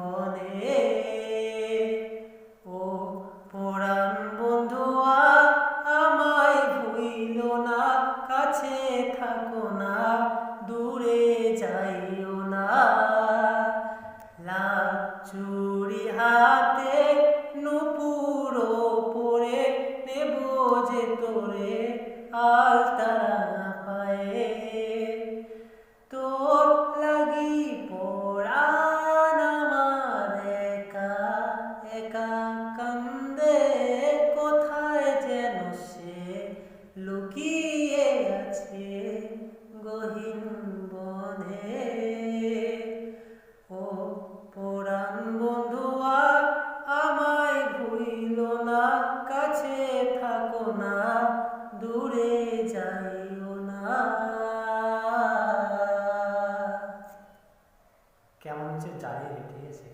বনে। ও পরাণ বন্ধুয়া আমায় ভুইলো না, কাছে থাকো না, দূরে যাইও না। লাল চুড়ি হাতে নুপুর পরে নেব যে তোরে আলতারা পায়ে। তোর লাগি পরাণ আমার একা একা কান্দে, কোথায় যেন সে লুকিয়ে আছে গহীন বনে। ও পরাণ বন্ধুয়া আমায় ভুইলো না, কাছে থাকো না, দূরে যাইও না। কেমন হচ্ছে? জারি ঠিক আছে।